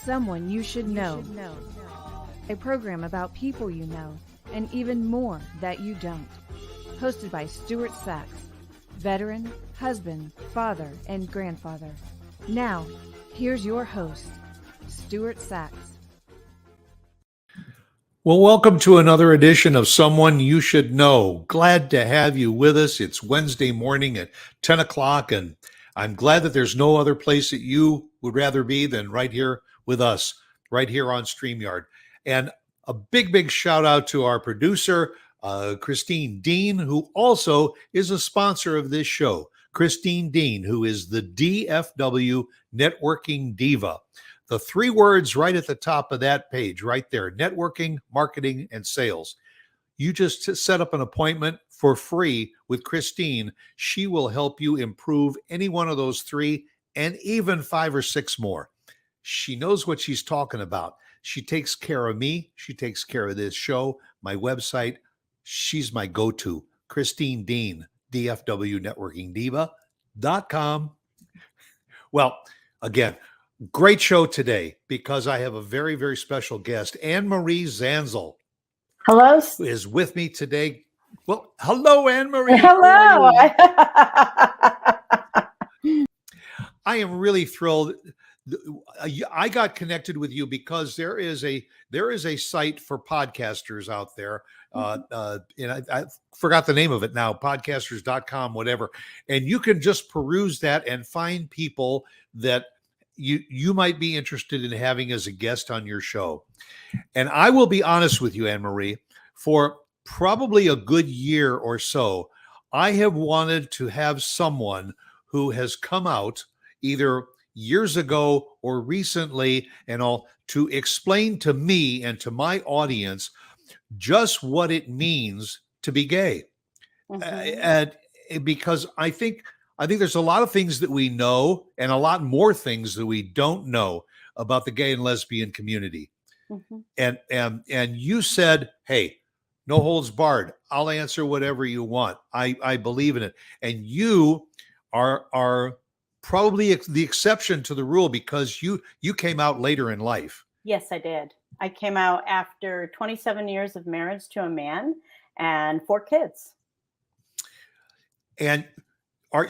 Someone You Should Know. A program about people you know and even more that you don't. Hosted by Stuart Sax, veteran, husband, father, and grandfather. Now, here's your host, Stuart Sax. Well, welcome to another edition of Someone You Should Know. Glad to have you with us. It's Wednesday morning at 10 o'clock, and I'm glad that there's no other place that you would rather be than right here with us, right here on StreamYard. And a big shout out to our producer, Christine Dean, who also is a sponsor of this show. Christine Dean, who is the DFW Networking Diva. The three words right at the top of that page, right there, networking, marketing, and sales. You just set up an appointment for free with Christine. She will help you improve any one of those three and even 5 or 6 more. She knows what she's talking about. She takes care of me. She takes care of this show, my website. She's my go-to. Christine Dean, DFWNetworkingDiva.com. Well, again, great show today because I have a very special guest. AnneMarie Zanzal. Hello. Is with me today. Well, hello, AnneMarie. Hello. I am really thrilled. I got connected with you because there is a site for podcasters out there. And I forgot the name of it now, podcasters.com, whatever. And you can just peruse that and find people that you might be interested in having as a guest on your show. And I will be honest with you, AnneMarie, for probably a good year or so, I have wanted to have someone who has come out either years ago or recently and all to explain to me and to my audience just what it means to be gay. And because I think there's a lot of things that we know and a lot more things that we don't know about the gay and lesbian community. And you said, hey, no holds barred. I'll answer whatever you want. I believe in it. And you are probably the exception to the rule because you came out later in life. Yes, I did. I came out after 27 years of marriage to a man and 4 kids. And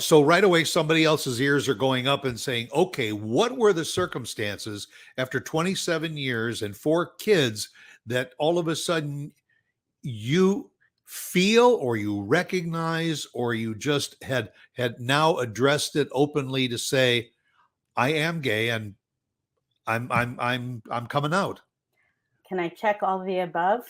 so right away, somebody else's ears are going up and saying, okay, what were the circumstances after 27 years and 4 kids that all of a sudden you feel or you recognize or you just had now addressed it openly to say, I am gay and I'm coming out? Can I check all the above?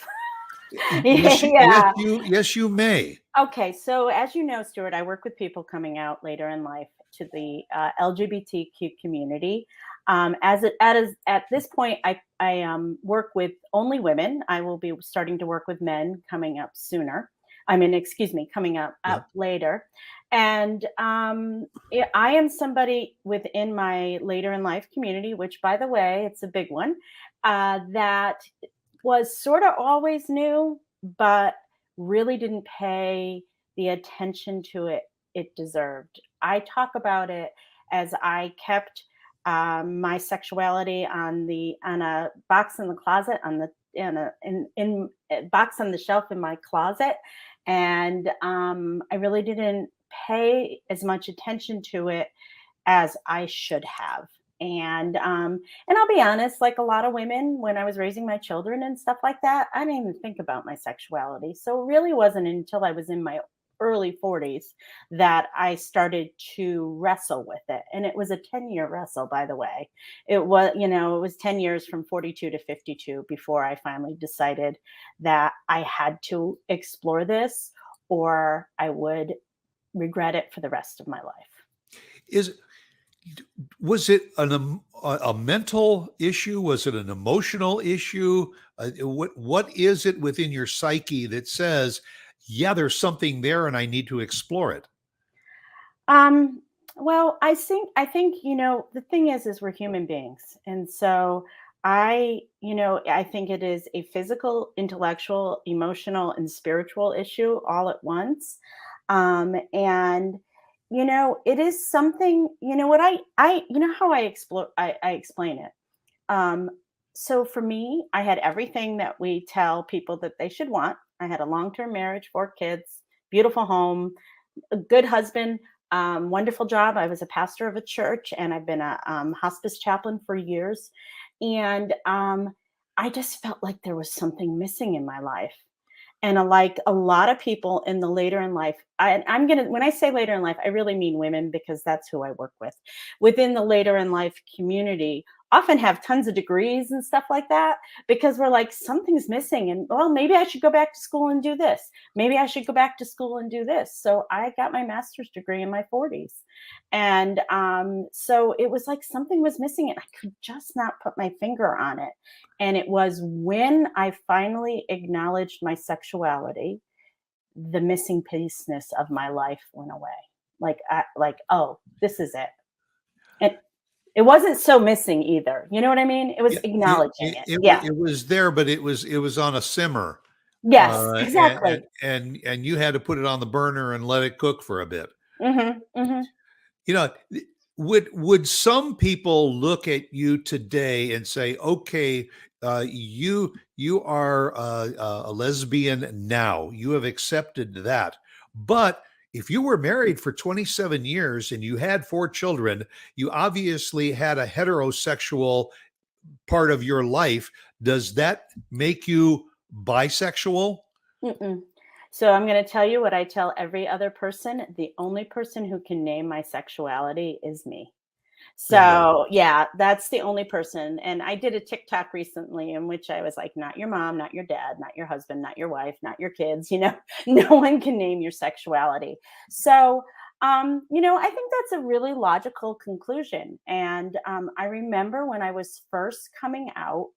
Yes, you may. Okay, so as you know, Stuart, I work with people coming out later in life to the LGBTQ community. At this point, I work with only women. I will be starting to work with men coming up sooner. Coming up later. And I am somebody within my later in life community, which, by the way, it's a big one, that was sort of always new, but really didn't pay the attention to it deserved. I talk about it as I kept my sexuality on a box in the closet, in a box on the shelf in my closet, and I really didn't pay as much attention to it as I should have. And I'll be honest, like a lot of women, when I was raising my children and stuff like that, I didn't even think about my sexuality. So it really wasn't until I was in my early 40s that I started to wrestle with it. And it was a 10-year wrestle, by the way. It was 10 years from 42 to 52 before I finally decided that I had to explore this or I would regret it for the rest of my life. Was it a mental issue? Was it an emotional issue? What is it within your psyche that says, yeah, there's something there and I need to explore it? Well, I think, the thing is we're human beings. And so I think it is a physical, intellectual, emotional, and spiritual issue all at once. And it is something, how I explain it. Um, so for me, I had everything that we tell people that they should want. I had a long-term marriage, 4 kids, beautiful home, a good husband, wonderful job. I was a pastor of a church, and I've been a hospice chaplain for years. And I just felt like there was something missing in my life. And like a lot of people in the later in life, I'm gonna when I say later in life, I really mean women because that's who I work with. Within the later in life community, often have tons of degrees and stuff like that because we're like something's missing, and well, maybe I should go back to school and do this. Maybe I should go back to school and do this. So I got my master's degree in my 40s, and so it was like something was missing, and I could just not put my finger on it. And it was when I finally acknowledged my sexuality, the missing piece-ness of my life went away. Like, oh, this is it. And it wasn't so missing either. You know what I mean? It was acknowledging it. Yeah. It was there, but it was on a simmer. Yes, exactly. And you had to put it on the burner and let it cook for a bit. Mm-hmm, mm-hmm. You know, would some people look at you today and say, okay, you are a lesbian now, you have accepted that, but if you were married for 27 years and you had 4 children, you obviously had a heterosexual part of your life. Does that make you bisexual? Mm-mm. So I'm going to tell you what I tell every other person. The only person who can name my sexuality is me. So yeah, that's the only person. And I did a TikTok recently in which I was like, not your mom, not your dad, not your husband, not your wife, not your kids, no one can name your sexuality. So, I think that's a really logical conclusion. And I remember when I was first coming out,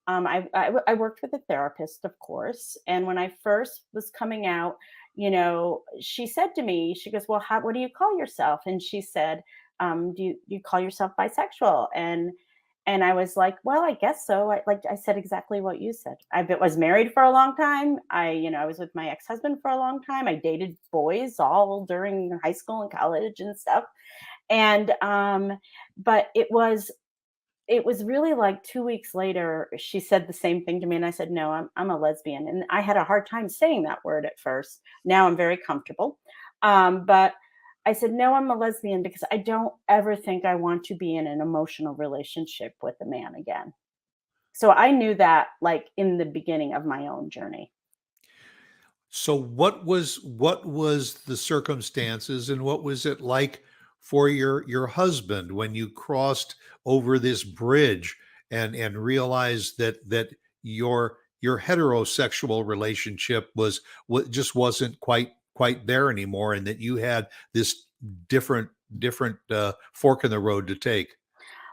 I worked with a therapist, of course. And when I first was coming out, she said to me, she goes, well, what do you call yourself? And she said, do you call yourself bisexual? And I was like, well, I guess so. I said exactly what you said. I was married for a long time. I was with my ex-husband for a long time. I dated boys all during high school and college and stuff. And but it was really like 2 weeks later, she said the same thing to me. And I said, no, I'm a lesbian. And I had a hard time saying that word at first. Now I'm very comfortable. But I said, no, I'm a lesbian because I don't ever think I want to be in an emotional relationship with a man again. So I knew that like in the beginning of my own journey. So what was the circumstances and what was it like for your husband when you crossed over this bridge and realized that your heterosexual relationship was what just wasn't quite there anymore, and that you had this different fork in the road to take?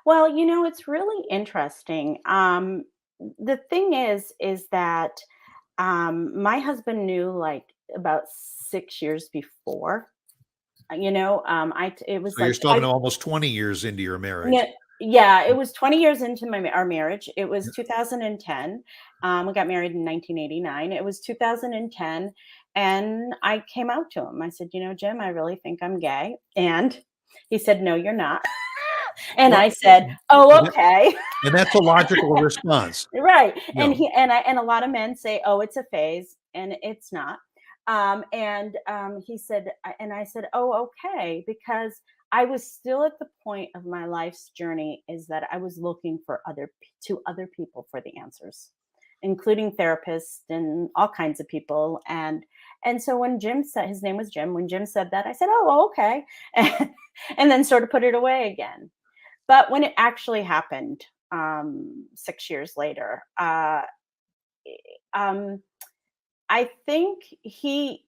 Well, it's really interesting. The thing is that my husband knew like about 6 years before. It was So you're like talking almost 20 years into your marriage. yeah, yeah, it was 20 years into our marriage. It was 2010. We got married in 1989. It was 2010, and I came out to him. I said, Jim, I really think I'm gay, and he said, no, you're not. And Well, I said, oh, okay. and that's a logical response. Right. You And know, and a lot of men say, oh, it's a phase, and it's not. And he said, and I said, oh, okay, because I was still at the point of my life's journey is that I was looking for to other people for the answers, including therapists and all kinds of people. And so when Jim said, his name was Jim, when Jim said that, I said, oh, okay. And then sort of put it away again. But when it actually happened, 6 years later, um, I think he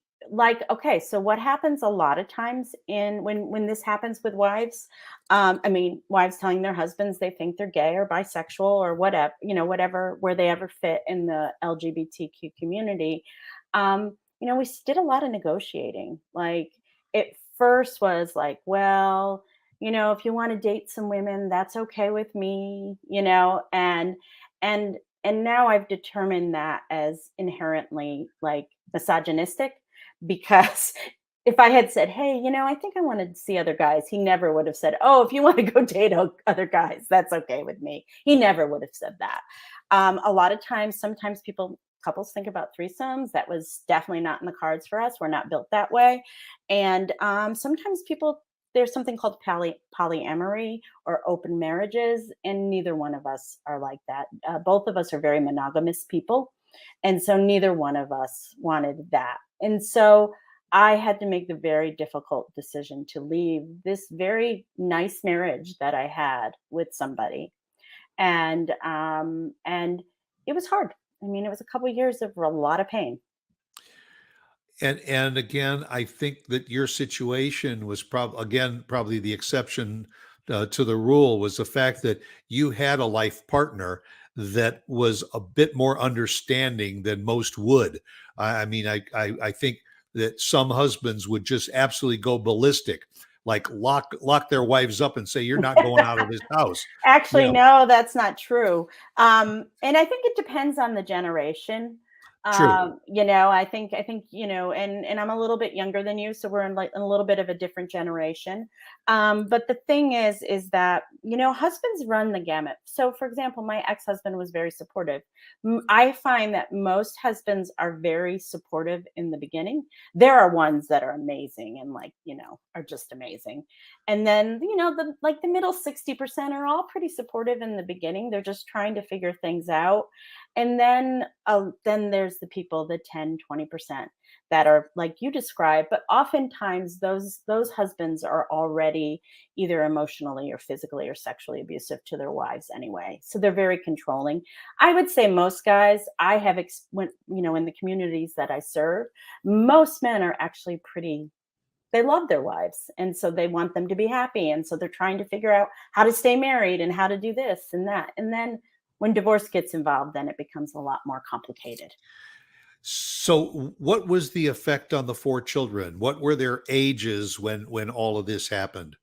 okay. So what happens a lot of times in when this happens with wives, I mean, wives telling their husbands they think they're gay or bisexual or whatever, whatever where they ever fit in the LGBTQ community. We did a lot of negotiating. Like it first was like, well, if you want to date some women, that's okay with me, and and now I've determined that as inherently like misogynistic because if I had said, hey, I think I want to see other guys, he never would have said, oh, if you want to go date other guys, that's okay with me. He never would have said that. A lot of times, sometimes couples think about threesomes. That was definitely not in the cards for us. We're not built that way. And sometimes there's something called polyamory or open marriages, and neither one of us are like that. Both of us are very monogamous people. And so neither one of us wanted that. And so I had to make the very difficult decision to leave this very nice marriage that I had with somebody. And it was hard. I mean, it was a couple of years of a lot of pain. And again, I think that your situation was probably the exception to the rule, was the fact that you had a life partner that was a bit more understanding than most would. I mean, I think that some husbands would just absolutely go ballistic, like lock their wives up and say, "You're not going out of this house." Actually, You know, no, that's not true. And I think it depends on the generation. true. I think, and I'm a little bit younger than you, so we're in like a little bit of a different generation. But the thing is that, husbands run the gamut. So for example, my ex-husband was very supportive. I find that most husbands are very supportive in the beginning. There are ones that are amazing and are just amazing. And then, the middle 60% are all pretty supportive in the beginning. They're just trying to figure things out. And then there's the people, the 10-20% that are like you described, but oftentimes those husbands are already either emotionally or physically or sexually abusive to their wives anyway. So they're very controlling. I would say most guys, I have in the communities that I serve, most men are actually they love their wives. And so they want them to be happy. And so they're trying to figure out how to stay married and how to do this and that. And then when divorce gets involved, then it becomes a lot more complicated. So, what was the effect on the four children? What were their ages when all of this happened?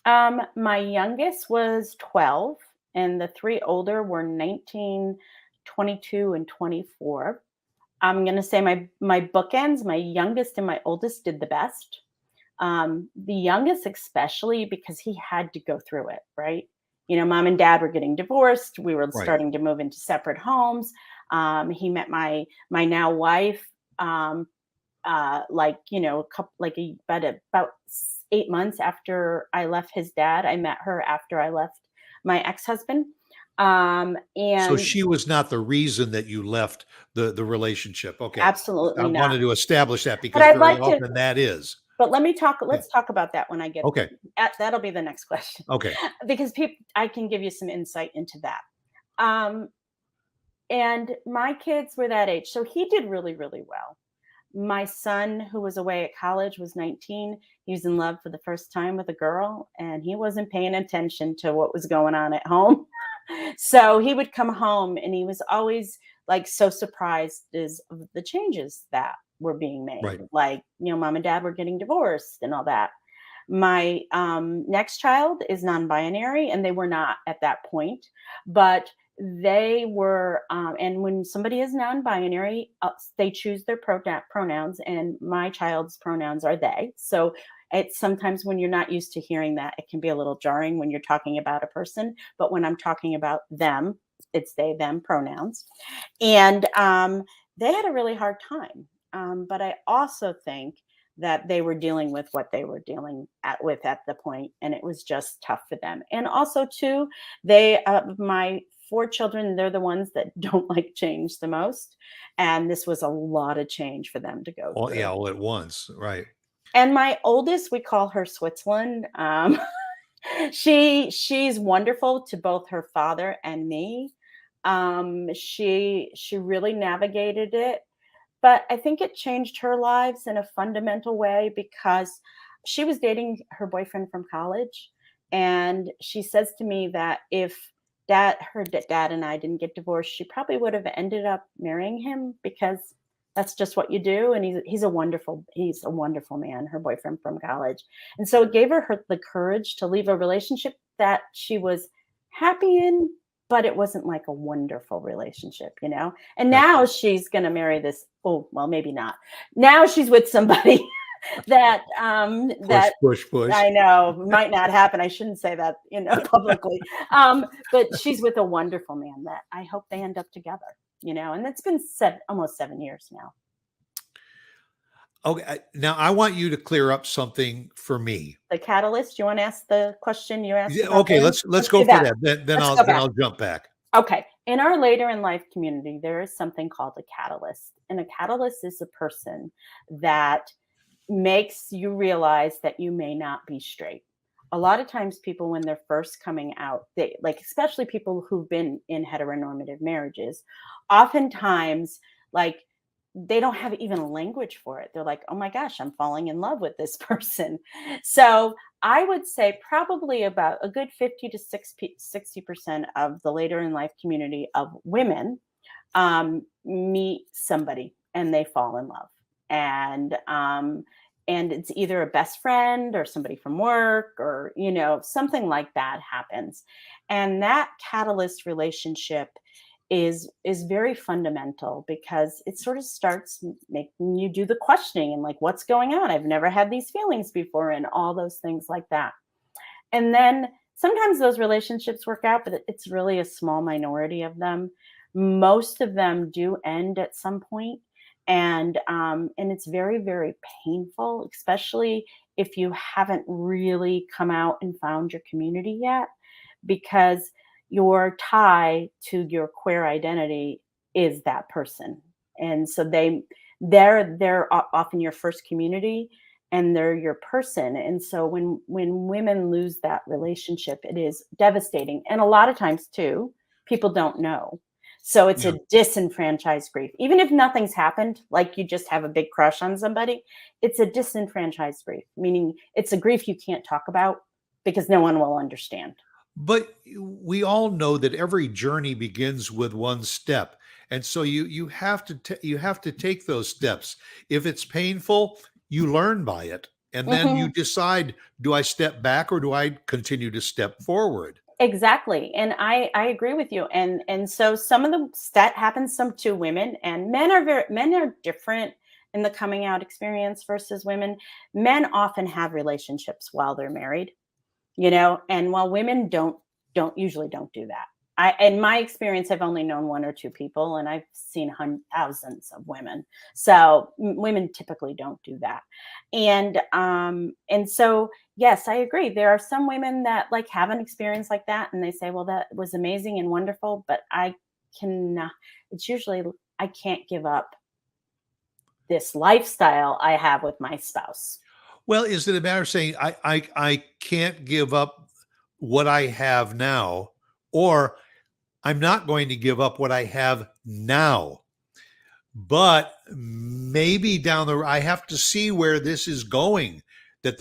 My youngest was 12, and the three older were 19, 22, and 24. I'm going to say my bookends, my youngest and my oldest did the best. The youngest, especially because he had to go through it, right? Mom and dad were getting divorced. We were Right. starting to move into separate homes. He met my now wife, about 8 months after I left his dad. I met her after I left my ex-husband. So And she was not the reason that you left the relationship. Okay. I absolutely not. wanted to establish that But because I'd very like to, often that is. but Yeah. let's talk about that when I get, Okay. that'll be the next question. Okay. Because I can give you some insight into that. And my kids were that age. So he did really, really well. My son, who was away at college, was 19. He was in love for the first time with a girl, and he wasn't paying attention to what was going on at home. So he would come home and he was always like so surprised of the changes that were being made. Right. Like, mom and dad were getting divorced and all that. My next child is non-binary, and they were not at that point, but they were. And when somebody is non-binary, they choose their pronouns, and my child's pronouns are they. So it's sometimes when you're not used to hearing that, it can be a little jarring when you're talking about a person. But when I'm talking about them, it's they, them pronouns. And they had a really hard time. But I also think that they were dealing with what they were dealing with at the point, and it was just tough for them. And also, too, my four children, they're the ones that don't like change the most, and this was a lot of change for them to go through. Yeah, all at once, right? And my oldest, we call her Switzerland. She's wonderful to both her father and me. She really navigated it. But I think it changed her lives in a fundamental way because she was dating her boyfriend from college. And she says to me that if her dad and I didn't get divorced, she probably would have ended up marrying him because that's just what you do. And he's a wonderful man, her boyfriend from college. And so it gave her the courage to leave a relationship that she was happy in, but it wasn't like a wonderful relationship, And now she's going to marry this. Oh, well, maybe not. Now she's with somebody that Push, that push, push. I know might not happen. I shouldn't say that, publicly. But she's with a wonderful man that I hope they end up together, and it's been almost 7 years now. Okay, now I want you to clear up something for me. The catalyst. You want to ask the question you asked? Yeah, about okay, them? let's go do for that. Then Let's go back. I'll jump back. Okay. In our later in life community, there is something called a catalyst. And a catalyst is a person that makes you realize that you may not be straight. A lot of times people, when they're first coming out, they like, especially people who've been in heteronormative marriages, oftentimes like they don't have even a language for it. They're like, oh my gosh, I'm falling in love with this person. So I would say probably about a good 50 to 60% of the later in life community of women meet somebody and they fall in love. And it's either a best friend or somebody from work or, something like that happens. And that catalyst relationship is very fundamental because it sort of starts making you do the questioning and like, what's going on? I've never had these feelings before and all those things like that. And then sometimes those relationships work out, but it's really a small minority of them. Most of them do end at some point. And it's very, very painful, especially if you haven't really come out and found your community yet, because your tie to your queer identity is that person. And so they're often your first community and they're your person. And so when women lose that relationship, it is devastating. And a lot of times too, people don't know. So it's a disenfranchised grief. Even if nothing's happened, like you just have a big crush on somebody, it's a disenfranchised grief, meaning it's a grief you can't talk about because no one will understand. But we all know that every journey begins with one step. And so you have to take those steps. If it's painful, you learn by it. And then you decide, do I step back or do I continue to step forward? Exactly. And I agree with you. And so some of that happens some to women, and men are different in the coming out experience versus women. Men often have relationships while they're married, and while women usually don't do that. In my experience, I've only known one or two people, and I've seen thousands of women. So women typically don't do that. And so, yes, I agree. There are some women that like have an experience like that, and they say, well, that was amazing and wonderful, but it's usually, I can't give up this lifestyle I have with my spouse. Well, is it a matter of saying, I can't give up what I have now, or I'm not going to give up what I have now, but maybe down the road, I have to see where this is going, that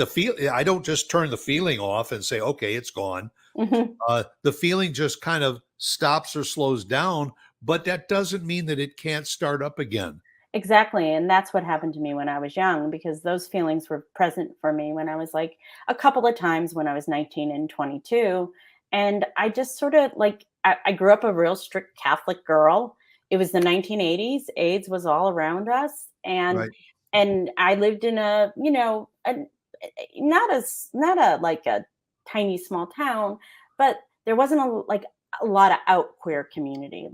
I don't just turn the feeling off and say, okay, it's gone. The feeling just kind of stops or slows down, but that doesn't mean that it can't start up again. Exactly. And that's what happened to me when I was young, because those feelings were present for me when I was like a couple of times when I was 19 and 22. And I just sort of like, I grew up a real strict Catholic girl. It was the 1980s. AIDS was all around us. And I lived in not like a tiny small town, but there wasn't a lot of out queer community.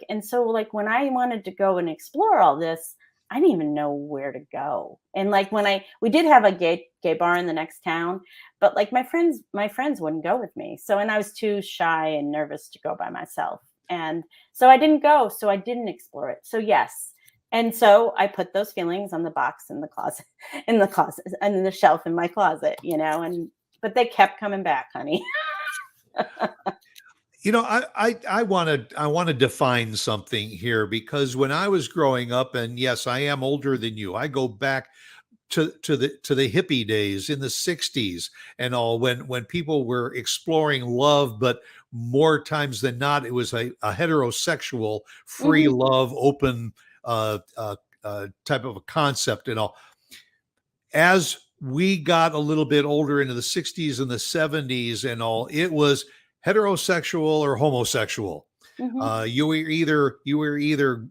And so like when I wanted to go and explore all this, I didn't even know where to go. And like we did have a gay bar in the next town, but like my friends wouldn't go with me. And I was too shy and nervous to go by myself. And so I didn't go. So I didn't explore it. So yes. And so I put those feelings on the box in the closet, and in the shelf in my closet, but they kept coming back, honey. I want to define something here, because when I was growing up, and yes, I am older than you, I go back to the hippie days in the 60s and all, when people were exploring love, but more times than not, it was a heterosexual, free love, open type of a concept and all. As we got a little bit older into the 60s and the 70s and all, it was heterosexual or homosexual. You were either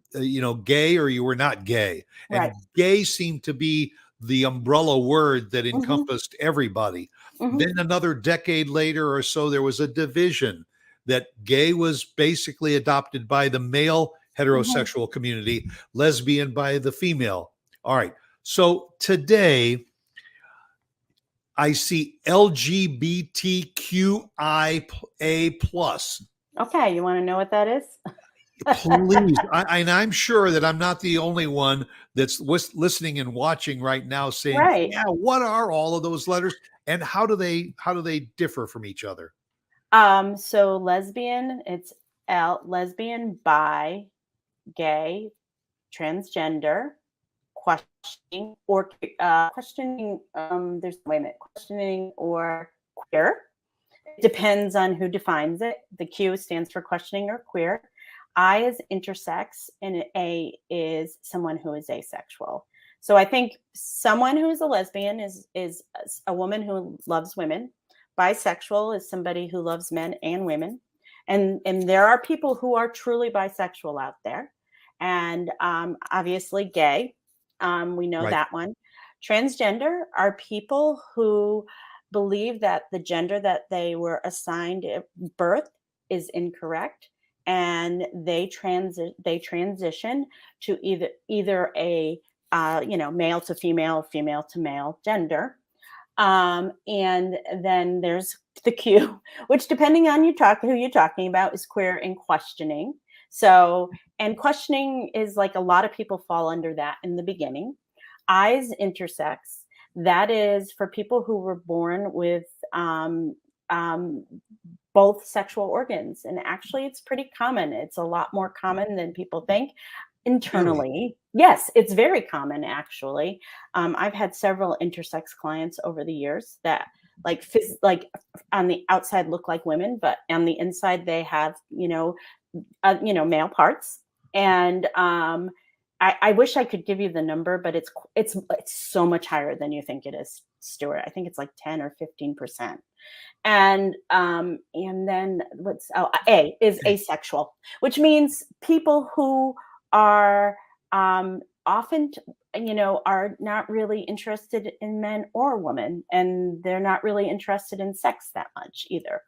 gay or you were not gay. And gay seemed to be the umbrella word that Mm-hmm. encompassed everybody. Mm-hmm. Then another decade later or so, there was a division that gay was basically adopted by the male heterosexual community, lesbian by the female. All right. So today, I see LGBTQIA plus. Okay, you want to know what that is? Please, and I'm sure that I'm not the only one that's listening and watching right now saying, Right. yeah, what are all of those letters and how do they differ from each other? So lesbian, it's lesbian, bi, gay, transgender, questioning, or questioning. There's wait a minute, questioning or queer. It depends on who defines it. The Q stands for questioning or queer. I is intersex, and A is someone who is asexual. So I think someone who is a lesbian is a woman who loves women. Bisexual is somebody who loves men and women, and there are people who are truly bisexual out there, and obviously gay. We know Right. that one. Transgender are people who believe that the gender that they were assigned at birth is incorrect, and they transition to either a male to female, female to male gender. And then there's the Q, which depending on who you're talking about, is queer and questioning. So, and questioning is like a lot of people fall under that in the beginning. I is intersex. That is for people who were born with both sexual organs. And actually, it's pretty common. It's a lot more common than people think internally. Really? Yes, it's very common, actually. I've had several intersex clients over the years that like on the outside look like women, but on the inside they have, male parts. And I wish I could give you the number, but it's so much higher than you think it is, Stuart. I think it's like 10 or 15%. And then A is asexual, which means people who are often, are not really interested in men or women, and they're not really interested in sex that much either.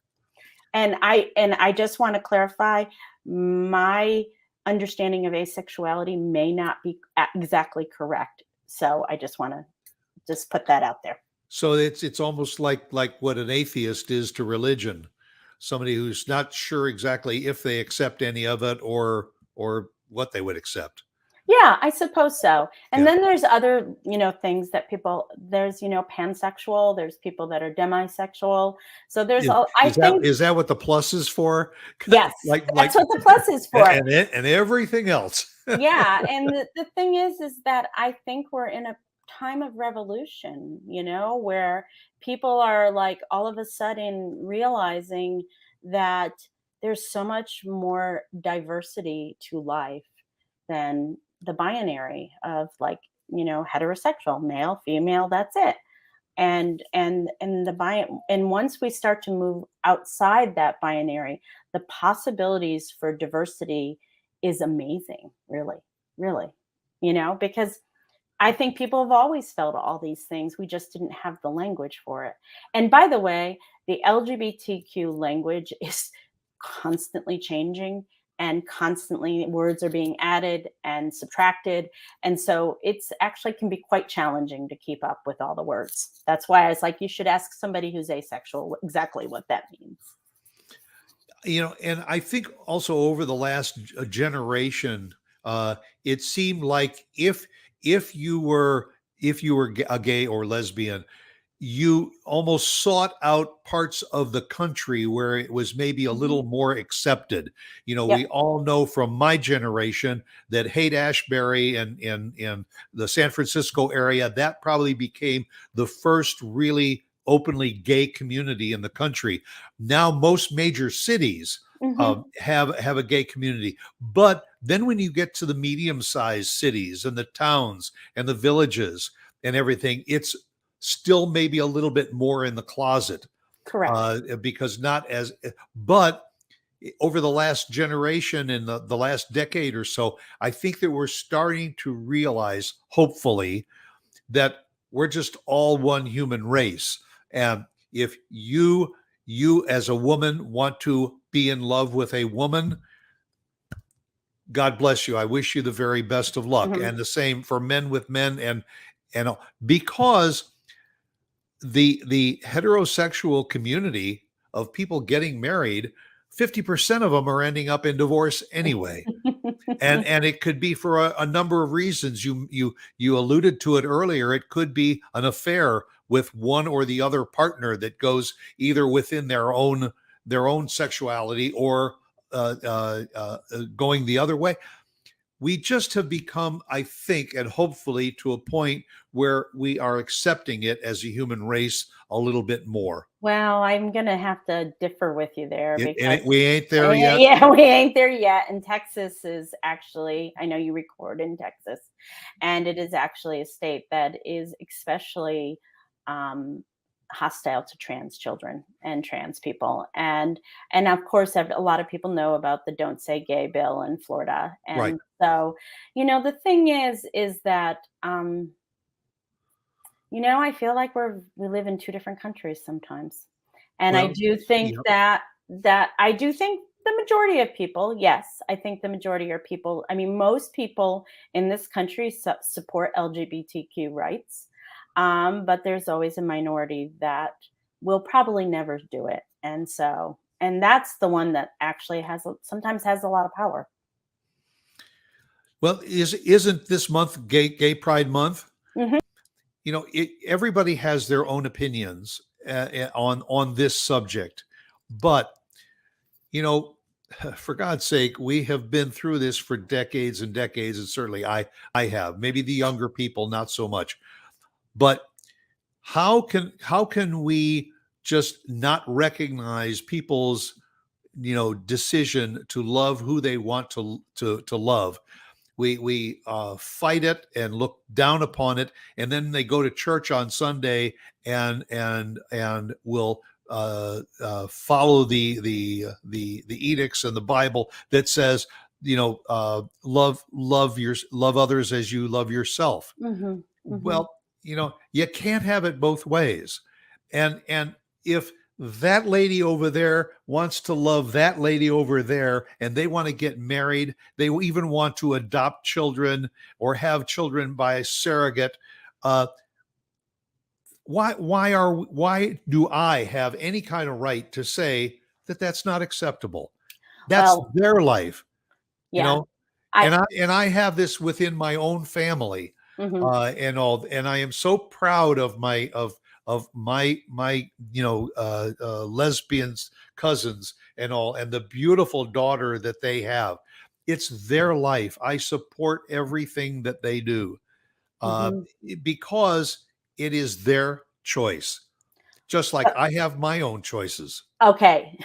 And I just want to clarify, my understanding of asexuality may not be exactly correct. So I just want to just put that out there. So it's almost like what an atheist is to religion, somebody who's not sure exactly if they accept any of it or what they would accept. Yeah, I suppose so. And Yeah. then there's other, things that there's, pansexual, there's people that are demisexual. So there's Is that what the plus is for? Yes, that's what the plus is for. And everything else. Yeah. And the thing is that I think we're in a time of revolution, where people are like all of a sudden realizing that there's so much more diversity to life than the binary of heterosexual, male, female, that's it. And once we start to move outside that binary, the possibilities for diversity is amazing, really, really, because I think people have always felt all these things. We just didn't have the language for it. And by the way, the LGBTQ language is constantly changing, and constantly words are being added and subtracted. And so it's actually can be quite challenging to keep up with all the words. That's why I was like, you should ask somebody who's asexual exactly what that means. And I think also over the last generation, it seemed like if you were a gay or lesbian, you almost sought out parts of the country where it was maybe a little more accepted. Yep. We all know from my generation that Haight-Ashbury and the San Francisco area, that probably became the first really openly gay community in the country. Now most major cities have a gay community, but then when you get to the medium-sized cities and the towns and the villages and everything, it's still maybe a little bit more in the closet. Correct. Because but over the last generation and the last decade or so, I think that we're starting to realize, hopefully, that we're just all one human race. And if you as a woman want to be in love with a woman, God bless you. I wish you the very best of luck. Mhm. And the same for men with men. And because the heterosexual community of people getting married, 50% of them are ending up in divorce anyway. And it could be for a number of reasons. You alluded to it earlier. It could be an affair with one or the other partner that goes either within their own sexuality or going the other way. We just have become, I think, and hopefully to a point where we are accepting it as a human race a little bit more. Well, I'm going to have to differ with you there because We ain't there yet. yeah, we ain't there yet. And Texas is actually, I know you record in Texas, and it is actually a state that is especially hostile to trans children and trans people. And of course, a lot of people know about the Don't Say Gay bill in Florida. Right. And so, the thing is that, I feel like we live in two different countries sometimes. And I Well, do think yep. that I do think the majority of people, yes, I think the majority are people. I mean, most people in this country support LGBTQ rights. But there's always a minority that will probably never do it. And that's the one that actually sometimes has a lot of power. Well, isn't this month Gay Pride Month? Mhm. Everybody has their own opinions on this subject, but for God's sake, we have been through this for decades and decades, and certainly I have. Maybe the younger people not so much, but how can we just not recognize people's decision to love who they want to love? We fight it and look down upon it, and then they go to church on Sunday and will follow the edicts in the Bible that says, love others as you love yourself. Mhm. Mhm. Well, you can't have it both ways. And if that lady over there wants to love that lady over there, and they want to get married, they even want to adopt children or have children by a surrogate, why do I have any kind of right to say that that's not acceptable? That's Well, their life, yeah. and I I have this within my own family, mhm. and all, and I am so proud of my lesbians cousins and all, and the beautiful daughter that they have. It's their life. I support everything that they do, uh, Mhm. because it is their choice, just like I have my own choices. Okay.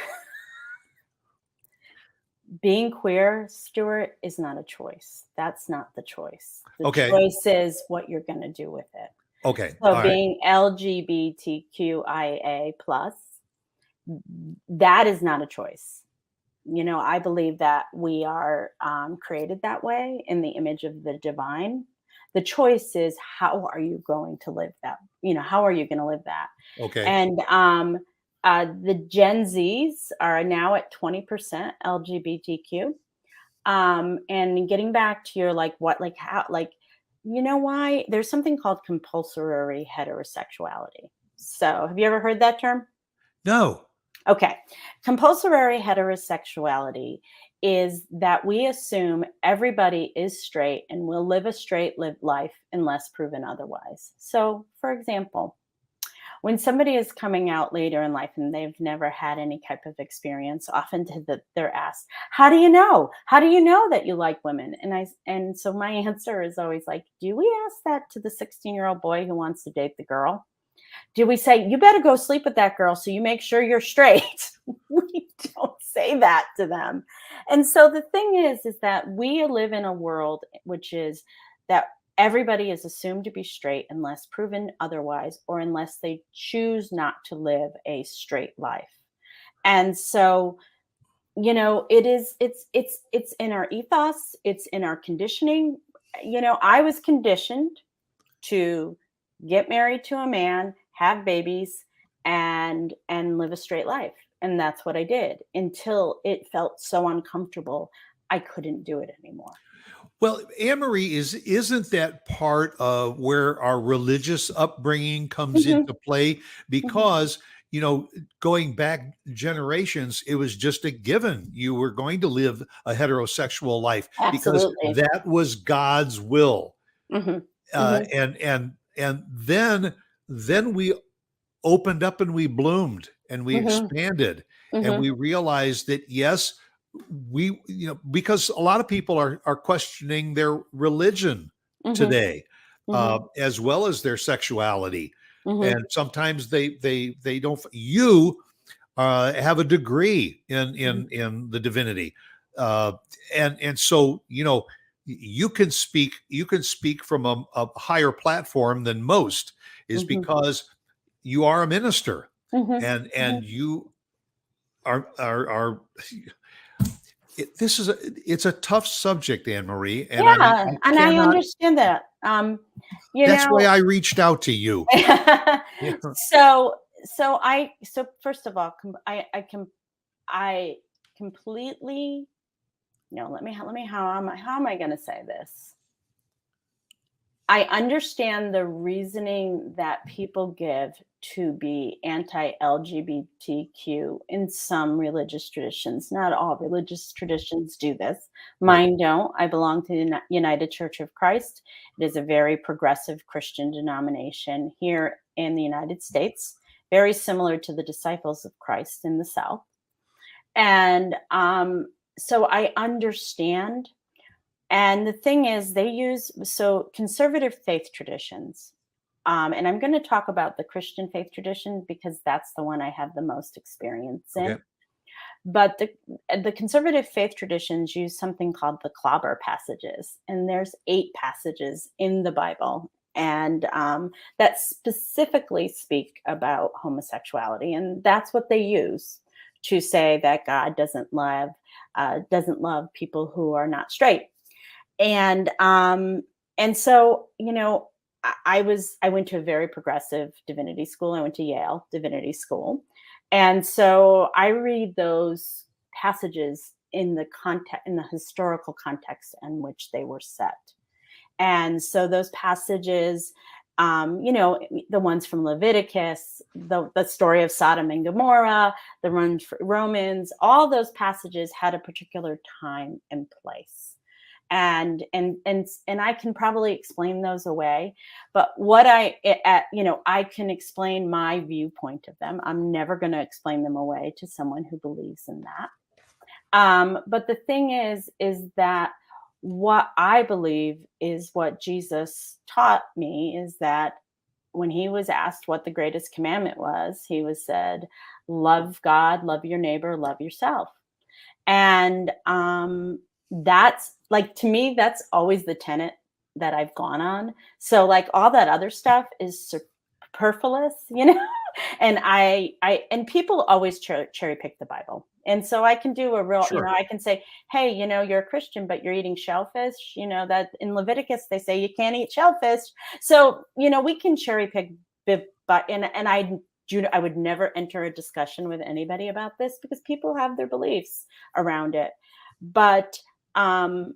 Being queer, Stuart, is not a choice. That's not the choice. The Okay. choice is what you're going to do with it. Okay. So All right. being LGBTQIA plus, that is not a choice. I believe that we are created that way in the image of the divine. The choice is, how are you going to live that? How are you going to live that? Okay. And the Gen Zs are now at 20% LGBTQ. And getting back to your why there's something called compulsory heterosexuality. So have you ever heard that term? No. Okay. Compulsory heterosexuality is that we assume everybody is straight and will live a straight life unless proven otherwise. So, for example, when somebody is coming out later in life and they've never had any type of experience, often they're asked, "How do you know? How do you know that you like women?" And so my answer is always like, "Do we ask that to the 16-year-old boy who wants to date the girl? Do we say, you better go sleep with that girl so you make sure you're straight?" We don't say that to them. And so the thing is that we live in a world which is that everybody is assumed to be straight unless proven otherwise, or unless they choose not to live a straight life. And so, it's in our ethos, it's in our conditioning. I was conditioned to get married to a man, have babies, and live a straight life. And that's what I did until it felt so uncomfortable I couldn't do it anymore. Well, AnneMarie, isn't that part of where our religious upbringing comes Mhm, into play? mhm. Because, going back generations, it was just a given. You were going to live a heterosexual life because Absolutely. that was God's will. Mhm, Uh, mhm, and and and then we opened up and we bloomed and we mhm, expanded and mhm, we realized that yes, because a lot of people are questioning their religion mhm, today, mhm, as well as their sexuality, mhm, and sometimes they don't. You have a degree in mhm, the divinity, uh, and so you can speak from a higher platform than most, is mhm, because you are a minister, mhm, and mhm. you are it's a tough subjct, AnneMarie, and I mean, Yeah, I and I cannot. understand that. You That's why know, I reached out to you. Yeah. so first of all, I completely no. Let me how am I going to say this? I understand the reasoning that people give to be anti-LGBTQ in some religious traditions. Not all religious traditions do this. Right. Mine don't. I belong to the United Church of Christ. It is a very progressive Christian denomination here in the United States, very similar to the Disciples of Christ in the South. And so I understand, and the thing is, they use so conservative faith traditions. And I'm going to talk about the Christian faith tradition because that's the one I have the most experience Okay. in. But the conservative faith traditions use something called the clobber passages, and there's 8 passages in the Bible, and that specifically speak about homosexuality, and that's what they use to say that God doesn't love people who are not straight. And so, I went to a very progressive divinity school. I went to Yale Divinity School. And so I read those passages in the historical context in which they were set. And so those passages, the ones from Leviticus, the story of Sodom and Gomorrah, the Romans, all those passages had a particular time and place. And I can probably explain those away, but I can explain my viewpoint of them. I'm never going to explain them away to someone who believes in that. But the thing is that what I believe is what Jesus taught me is that when he was asked what the greatest commandment was, he was said, love God, love your neighbor, love yourself. And that's like, to me, that's always the tenet that I've gone on. So like all that other stuff is superfluous, and and people always cherry pick the Bible. And so I can do a real, Sure. I can say, hey, you're a Christian, but you're eating shellfish. That in Leviticus they say you can't eat shellfish. So we can cherry pick, but and I would never enter a discussion with anybody about this because people have their beliefs around it. But um,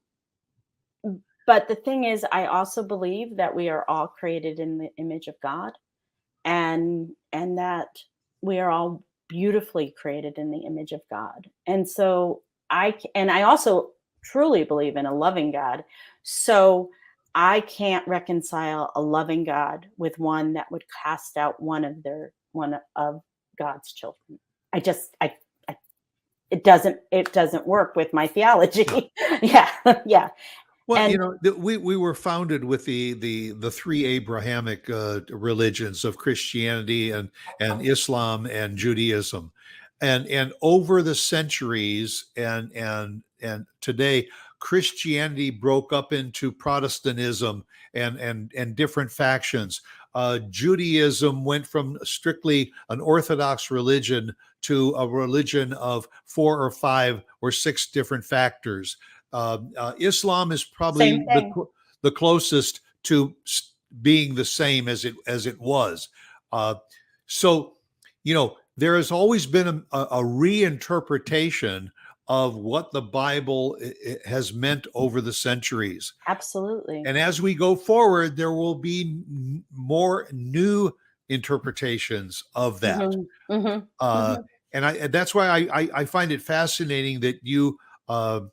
but the thing is, I also believe that we are all created in the image of God, and that we are all beautifully created in the image of God. And so I also truly believe in a loving God. So I can't reconcile a loving God with one that would cast out one of God's children. I just I it doesn't work with my Yeah. theology. Yeah. Yeah. Well, And we were founded with the three Abrahamic religions of Christianity and Islam and Judaism, and over the centuries and today, Christianity broke up into Protestantism and different factions. Judaism went from strictly an Orthodox religion to a religion of 4 or 5 or 6 different factors. Islam is same probably thing. the closest to being the same as it was. So, there has always been a reinterpretation of what the Bible has meant over the centuries. Absolutely. And as we go forward, there will be more new interpretations of that. Mm-hmm. Mm-hmm. Mm-hmm. And that's why I find it fascinating that you have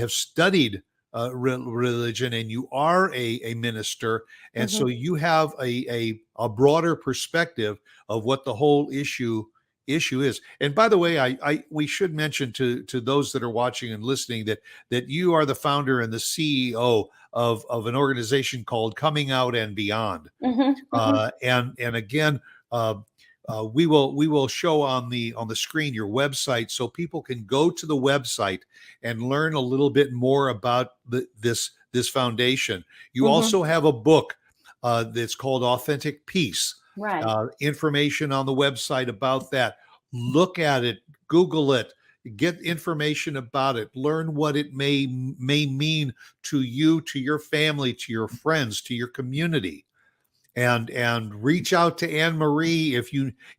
studied religion, and you are a minister, and Mm-hmm. so you have a broader perspective of what the whole issue is. And by the way, we should mention to those that are watching and listening that you are the founder and the CEO of an organization called Coming Out and Beyond. Mm-hmm. Mm-hmm. And again, we will show on the screen your website, so people can go to the website and learn a little bit more about this foundation. You Mm-hmm. also have a book that's called Authentic Peace. Right. Information on the website about that. Look at it, Google it, get information about it, learn what it may mean to you, to your family, to your friends, to your community. And reach out to AnneMarie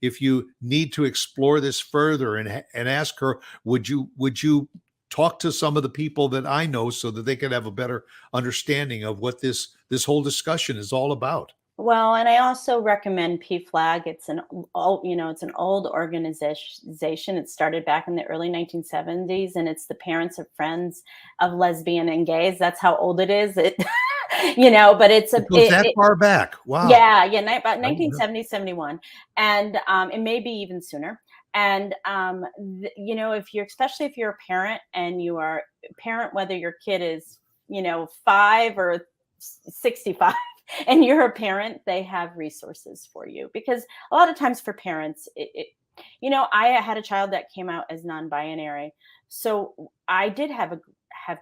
if you need to explore this further, and ask her, would you talk to some of the people that I know so that they could have a better understanding of what this whole discussion is all about. Well, and I also recommend PFLAG. It's an old organization. It started back in the early 1970s, and it's the Parents of Friends of Lesbian and Gays. That's how old it is. It, but it's It goes that far back. Wow. Yeah, about 1970, 71, and it may be even sooner. And especially if you're a parent, and you are a parent, whether your kid is 5 or 65. And you're a parent, they have resources for you, because a lot of times for parents, I had a child that came out as non-binary. So I did have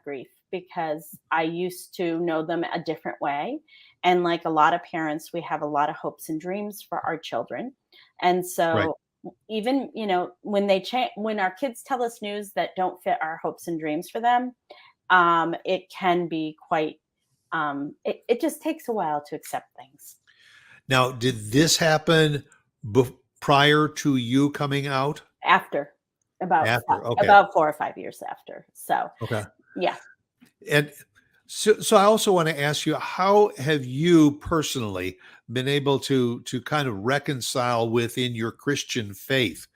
grief, because I used to know them a different way. And like a lot of parents, we have a lot of hopes and dreams for our children. And so right. Even, when our kids tell us news that don't fit our hopes and dreams for them, it can be quite it just takes a while to accept things. Now, did this happen prior to you coming out? After, about 4 or 5 years after. So, okay. Yeah. And so I also want to ask you, how have you personally been able to kind of reconcile within your Christian faith,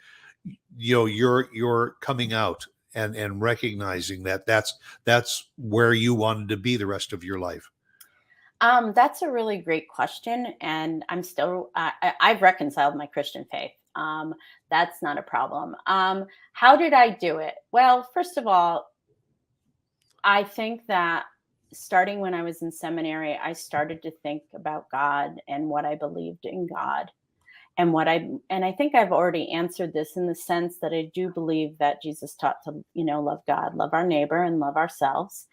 your coming out and recognizing that that's where you wanted to be the rest of your life? That's a really great question. And I'm still, I've reconciled my Christian faith. That's not a problem. How did I do it? Well, first of all, I think that starting when I was in seminary, I started to think about God and what I believed in God. And I think I've already answered this in the sense that I do believe that Jesus taught to, love God, love our neighbor, and love ourselves.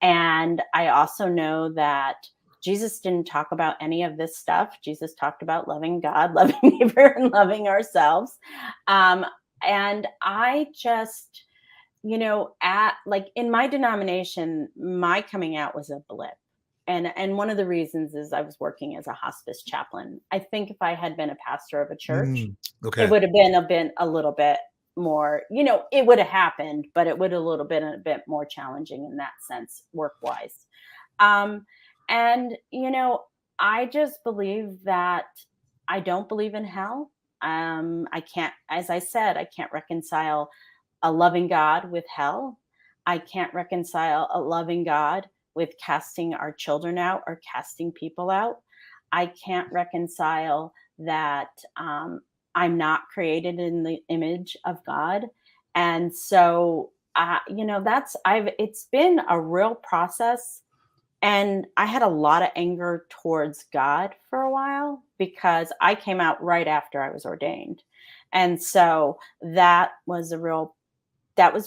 And I also know that Jesus didn't talk about any of this stuff. Jesus talked about loving God, loving neighbor, and loving ourselves. And I just, in my denomination, my coming out was a blip. And one of the reasons is I was working as a hospice chaplain. I think if I had been a pastor of a church, it would have been a little bit more, it would have happened, but it would have been a bit more challenging in that sense, work-wise. I just believe that I don't believe in hell. I can't, as I said, I can't reconcile a loving God with hell. I can't reconcile a loving God with casting our children out or casting people out. I can't reconcile that I'm not created in the image of God. And so, it's been a real process. And I had a lot of anger towards God for a while, because I came out right after I was ordained. And so that was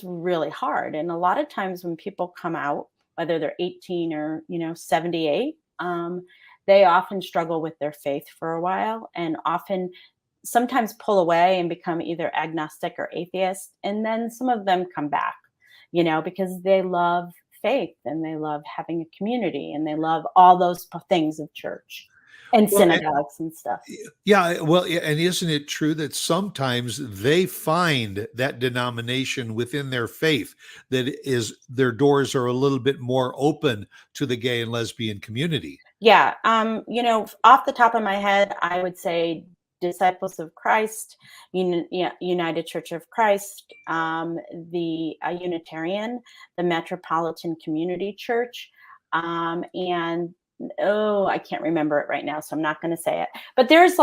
really hard. And a lot of times when people come out, whether they're 18 or, 78, they often struggle with their faith for a while, and sometimes pull away and become either agnostic or atheist. And then some of them come back, because they love faith, and they love having a community, and they love all those things of church. and Well, synagogues and stuff. yeah, well, yeah, and isn't it true that sometimes they find that denomination within their faith that is their doors are a little bit more open to the gay and lesbian community? Yeah. Off the top of my head, I would say Disciples of Christ, United Church of Christ, the Unitarian, the Metropolitan Community Church, and I can't remember it right now, so I'm not going to say it. But there's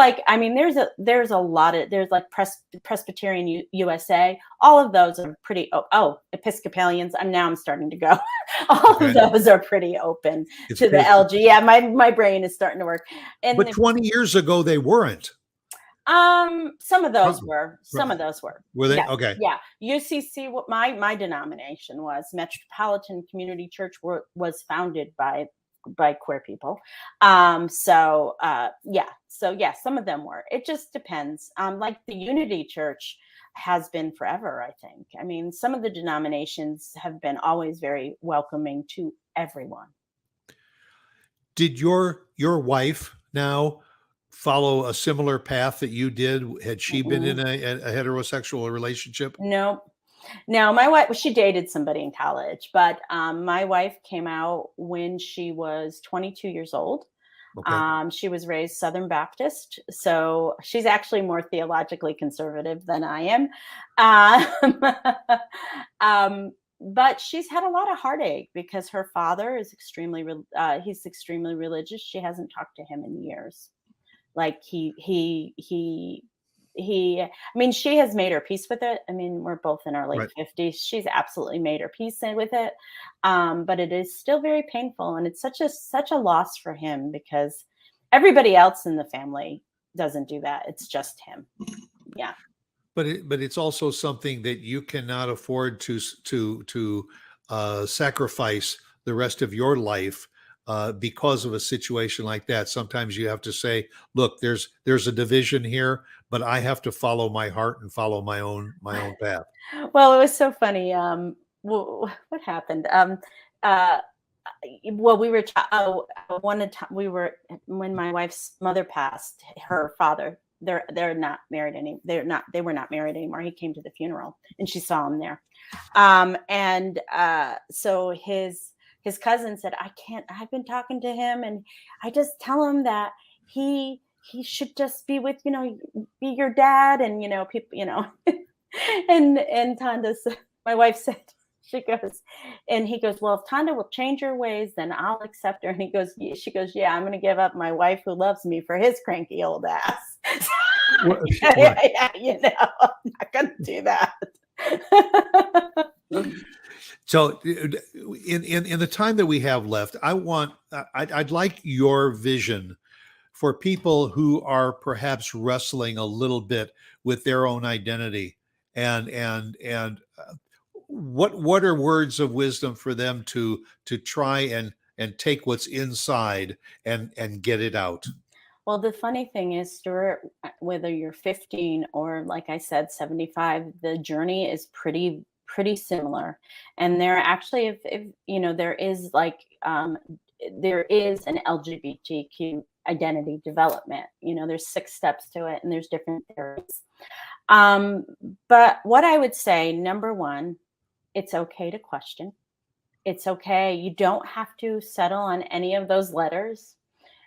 there's a lot of, there's like Presbyterian USA. All of those are pretty. Episcopalians. I'm starting to go. All of those are pretty open to the LG. Yeah, my brain is starting to work. But 20 years ago, they weren't. Some of those were. Some of those were. Were they? Yeah. Okay. Yeah. UCC, what my denomination was, Metropolitan Community Church, was founded by queer people. So yeah, some of them were. It just depends. Like the Unity Church has been forever, I think. I mean, some of the denominations have been always very welcoming to everyone. Did your wife now follow a similar path that you did? Had she been in a heterosexual relationship? No, my wife, she dated somebody in college, but my wife came out when she was 22 years old. Okay. She was raised Southern Baptist, so she's actually more theologically conservative than I am. But she's had a lot of heartache because her father is extremely religious. She hasn't talked to him in years. Like I mean, she has made her peace with it. I mean, we're both in our late 50s. She's absolutely made her peace with it. But it is still very painful. And it's such a loss for him because everybody else in the family doesn't do that. It's just him. Yeah. But it's also something that you cannot afford to sacrifice the rest of your life because of a situation like that. Sometimes you have to say, look, there's a division here, but I have to follow my heart and follow my own path. Well, it was so funny. What happened? Well, we were when my wife's mother passed, her father, they were not married anymore. He came to the funeral and she saw him there. So his cousin said, I've been talking to him and I just tell him that he should just be with, be your dad and, people, and Tanda said, my wife said, he goes, well, if Tanda will change her ways, then I'll accept her. And she goes, yeah, I'm going to give up my wife who loves me for his cranky old ass. Yeah, I'm not going to do that. So in the time that we have left, I'd like your vision for people who are perhaps wrestling a little bit with their own identity and what are words of wisdom for them to try and take what's inside and get it out. Well, the funny thing is, Stuart, whether you're 15 or, like I said, 75, the journey is pretty similar. And there actually, if there is there is an LGBTQ identity development. There's 6 steps to it, and there's different theories. But what I would say, number one, it's okay to question. It's okay. You don't have to settle on any of those letters.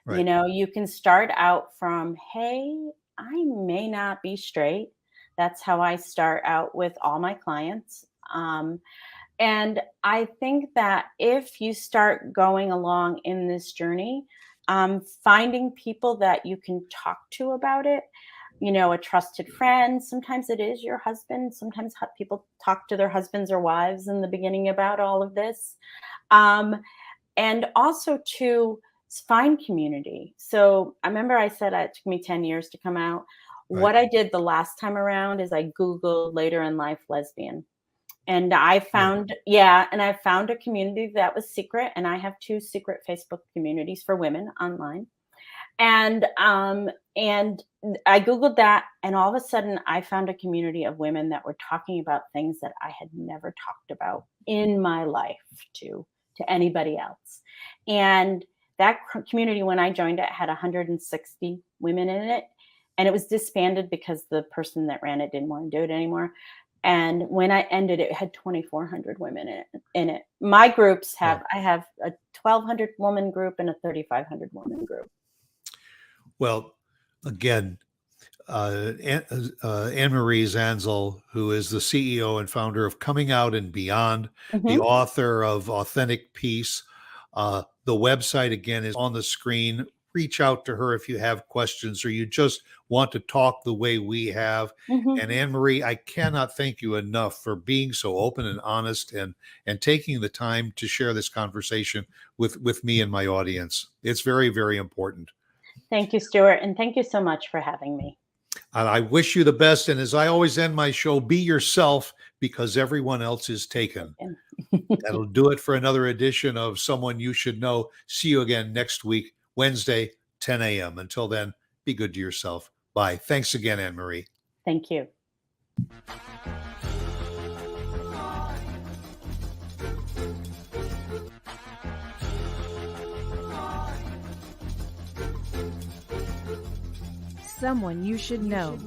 Right. You can start out from, hey, I may not be straight. That's how I start out with all my clients. And I think that if you start going along in this journey, finding people that you can talk to about it, a trusted friend. Sometimes it is your husband. Sometimes people talk to their husbands or wives in the beginning about all of this. And also to find community. So I remember I said it took me 10 years to come out. Right. What I did the last time around is I Googled later in life lesbian. And I found, I found a community that was secret. And I have 2 secret Facebook communities for women online. And I Googled that, and all of a sudden I found a community of women that were talking about things that I had never talked about in my life to anybody else. And that community, when I joined it, had 160 women in it, and it was disbanded because the person that ran it didn't want to do it anymore. And when I ended, it had 2,400 women in it. My groups have, I have a 1,200 woman group and a 3,500 woman group. Well, again, AnneMarie Zanzal, who is the CEO and founder of Coming Out and Beyond, the author of Authentic Peace. The website, again, is on the screen. Reach out to her if you have questions or you just want to talk the way we have. And AnneMarie, I cannot thank you enough for being so open and honest and taking the time to share this conversation with me and my audience. It's very, very important. Thank you, Stuart. And thank you so much for having me. And I wish you the best. And as I always end my show, be yourself because everyone else is taken. That'll do it for another edition of Someone You Should Know. See you again next week, Wednesday, 10 a.m. Until then, be good to yourself. Bye. Thanks again, AnneMarie. Thank you. Someone You Should Know.